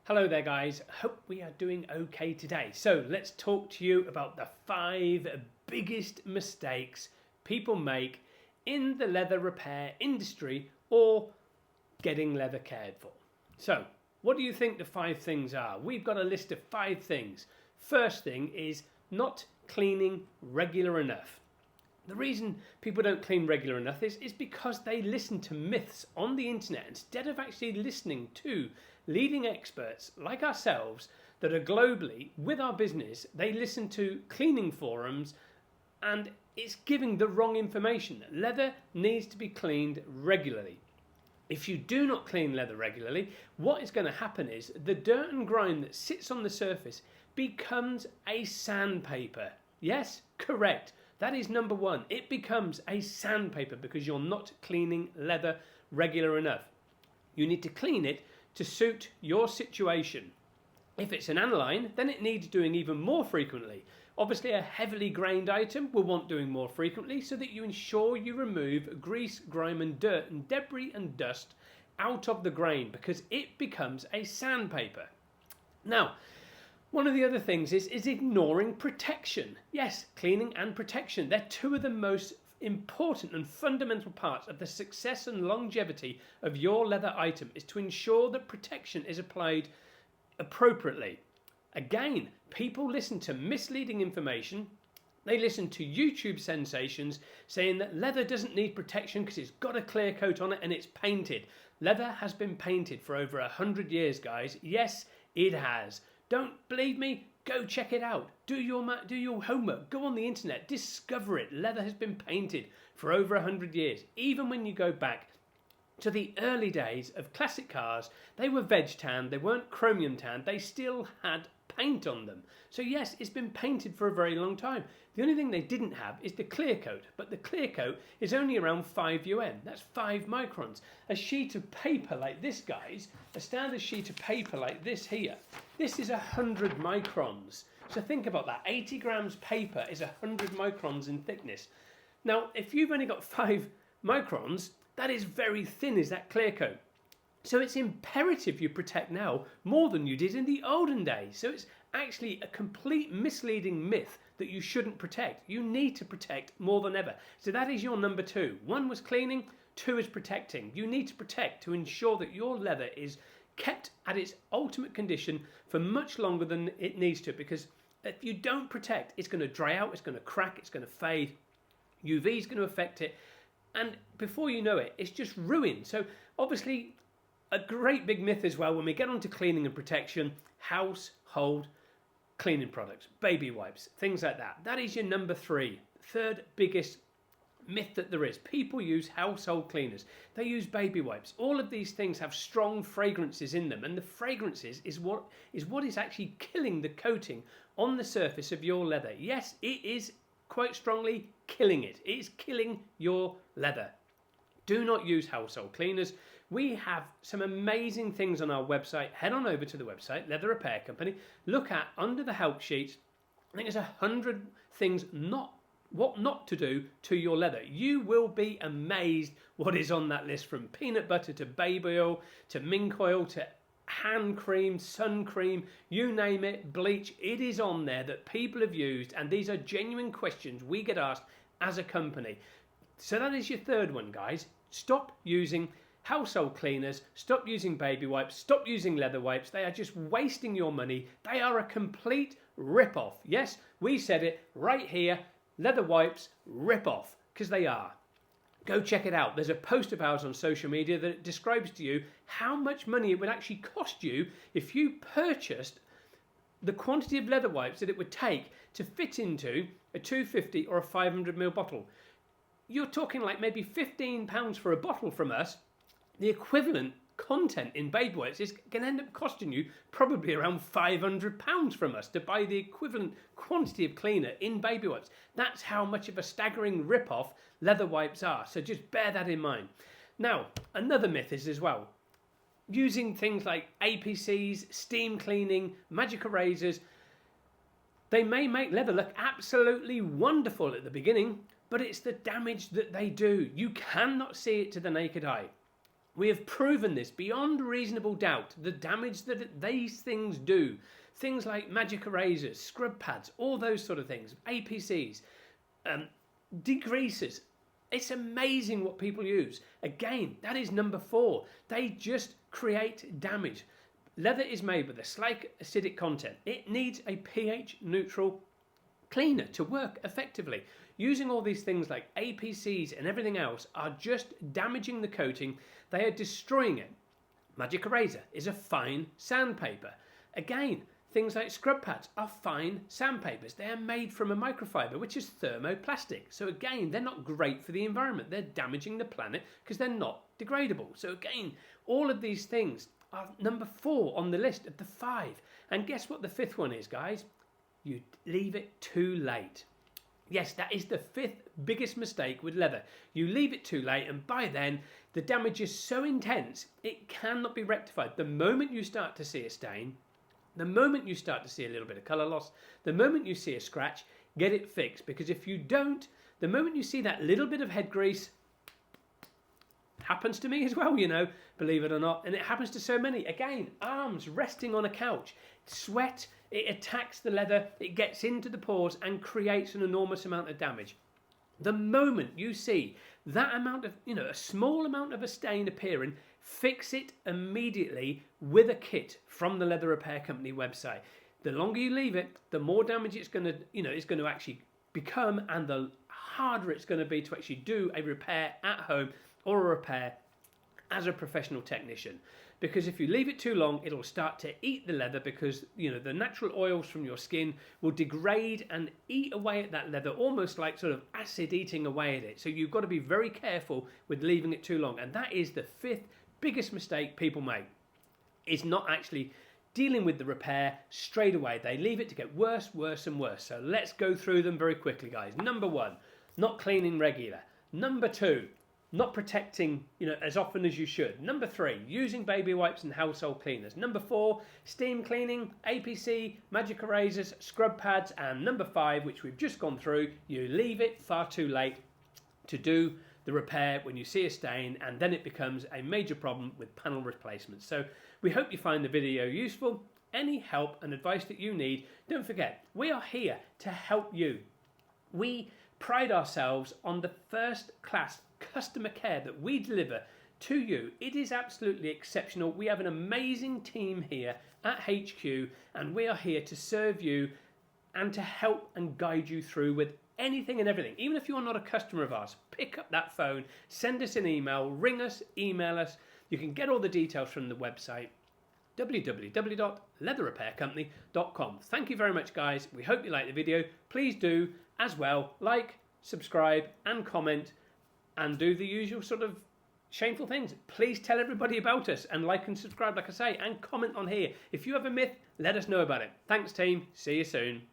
Hello there guys, hope we are doing okay today. So let's talk to you about the 5 biggest mistakes people make in the leather repair industry or getting leather cared for. So what do you think the 5 things are? We've got a list of 5 things. First thing is not cleaning regular enough. The reason people don't clean regular enough is because they listen to myths on the internet instead of actually listening to leading experts like ourselves that are globally with our business. They listen to cleaning forums and it's giving the wrong information. Leather needs to be cleaned regularly. If you do not clean leather regularly, what is going to happen is the dirt and grime that sits on the surface becomes a sandpaper. Yes, correct. That is number 1. It becomes a sandpaper because you're not cleaning leather regular enough. You need to clean it to suit your situation. If it's an aniline, then it needs doing even more frequently. Obviously, a heavily grained item will want doing more frequently so that you ensure you remove grease, grime and dirt and debris and dust out of the grain because it becomes a sandpaper. Now, one of the other things is ignoring protection. Yes, cleaning and protection. They're 2 of the most important and fundamental parts of the success and longevity of your leather item is to ensure that protection is applied appropriately. Again, people listen to misleading information. They listen to YouTube sensations saying that leather doesn't need protection because it's got a clear coat on it and it's painted. Leather has been painted for over 100 years, guys. Yes, it has. Don't believe me? Go check it out. Do your homework. Go on the internet. Discover it. Leather has been painted for over 100 years. Even when you go back to the early days of classic cars, they were veg tanned. They weren't chromium tanned. They still had paint on them. So yes, it's been painted for a very long time. The only thing they didn't have is the clear coat, but the clear coat is only around 5 UN. That's 5 microns. A sheet of paper like this, guys, a standard sheet of paper like this here, this is 100 microns. So think about that. 80 grams paper is 100 microns in thickness. Now, if you've only got 5 microns, that is very thin, is that clear coat. So it's imperative you protect now more than you did in the olden days. So it's actually a complete misleading myth that you shouldn't protect. You need to protect more than ever. So that is your number 2. 1 was cleaning, 2 is protecting. You need to protect to ensure that your leather is kept at its ultimate condition for much longer than it needs to, because if you don't protect, it's going to dry out, it's going to crack, it's going to fade, UV is going to affect it, and before you know it, it's just ruined. So obviously, a great big myth as well when we get onto cleaning and protection, household cleaning products, baby wipes, things like that. That is your number 3, 3rd biggest myth that there is. People use household cleaners. They use baby wipes. All of these things have strong fragrances in them, and the fragrances is what is actually killing the coating on the surface of your leather. Yes, it is quite strongly killing it. It is killing your leather. Do not use household cleaners. We have some amazing things on our website. Head on over to the website, Leather Repair Company. Look at under the help sheet. I think there's 100 things what not to do to your leather. You will be amazed what is on that list, from peanut butter to baby oil to mink oil to hand cream, sun cream, you name it, bleach. It is on there that people have used, and these are genuine questions we get asked as a company. So that is your 3rd one, guys. Stop using household cleaners, stop using baby wipes, stop using leather wipes. They are just wasting your money. They are a complete rip-off. Yes, we said it right here. Leather wipes, rip-off, because they are. Go check it out. There's a post of ours on social media that describes to you how much money it would actually cost you if you purchased the quantity of leather wipes that it would take to fit into a 250 or a 500ml bottle. You're talking like maybe £15 for a bottle from us. The equivalent content in baby wipes is going to end up costing you probably around £500 from us to buy the equivalent quantity of cleaner in baby wipes. That's how much of a staggering rip-off leather wipes are. So just bear that in mind. Now, another myth is as well, using things like APCs, steam cleaning, magic erasers. They may make leather look absolutely wonderful at the beginning, but it's the damage that they do. You cannot see it to the naked eye. We have proven this beyond reasonable doubt, the damage that these things do. Things like magic erasers, scrub pads, all those sort of things, APCs, degreasers. It's amazing what people use. Again, that is number 4. They just create damage. Leather is made with a slight acidic content. It needs a pH neutral cleaner to work effectively. Using all these things like APCs and everything else are just damaging the coating. They are destroying it. Magic eraser is a fine sandpaper. Again, things like scrub pads are fine sandpapers. They are made from a microfiber, which is thermoplastic. So again, they're not great for the environment. They're damaging the planet because they're not degradable. So again, all of these things are number 4 on the list of the 5. And guess what the 5th one is, guys? You leave it too late. Yes, that is the 5th biggest mistake with leather. You leave it too late, and by then the damage is so intense it cannot be rectified. The moment you start to see a stain, the moment you start to see a little bit of colour loss, the moment you see a scratch, get it fixed. Because if you don't, the moment you see that little bit of head grease, happens to me as well, you know, believe it or not, and it happens to so many. Again, arms resting on a couch, sweat, it attacks the leather, it gets into the pores and creates an enormous amount of damage. The moment you see that amount of, you know, a small amount of a stain appearing, fix it immediately with a kit from the Leather Repair Company website. The longer you leave it, the more damage it's going to, you know, it's going to actually become, and the harder it's going to be to actually do a repair at home or a repair as a professional technician. Because if you leave it too long, it'll start to eat the leather, because, you know, the natural oils from your skin will degrade and eat away at that leather, almost like sort of acid eating away at it. So you've got to be very careful with leaving it too long. And that is the 5th biggest mistake people make, is not actually dealing with the repair straight away. They leave it to get worse, worse and worse. So let's go through them very quickly, guys. Number 1, not cleaning regular. Number 2, not protecting, you know, as often as you should. Number 3, using baby wipes and household cleaners. Number 4, steam cleaning, APC, magic erasers, scrub pads. And number 5, which we've just gone through, you leave it far too late to do the repair when you see a stain, and then it becomes a major problem with panel replacements. So we hope you find the video useful. Any help and advice that you need, don't forget, we are here to help you. We pride ourselves on the first class customer care that we deliver to you. It is absolutely exceptional. We have an amazing team here at HQ, and we are here to serve you and to help and guide you through with anything and everything. Even if you're not a customer of ours, pick up that phone, send us an email, ring us, email us. You can get all the details from the website, www.leatherrepaircompany.com. Thank you very much, guys. We hope you like the video. Please do as well like, subscribe and comment, and do the usual sort of shameful things. Please tell everybody about us, and like and subscribe, like I say, and comment on here. If you have a myth, let us know about it. Thanks, team. See you soon.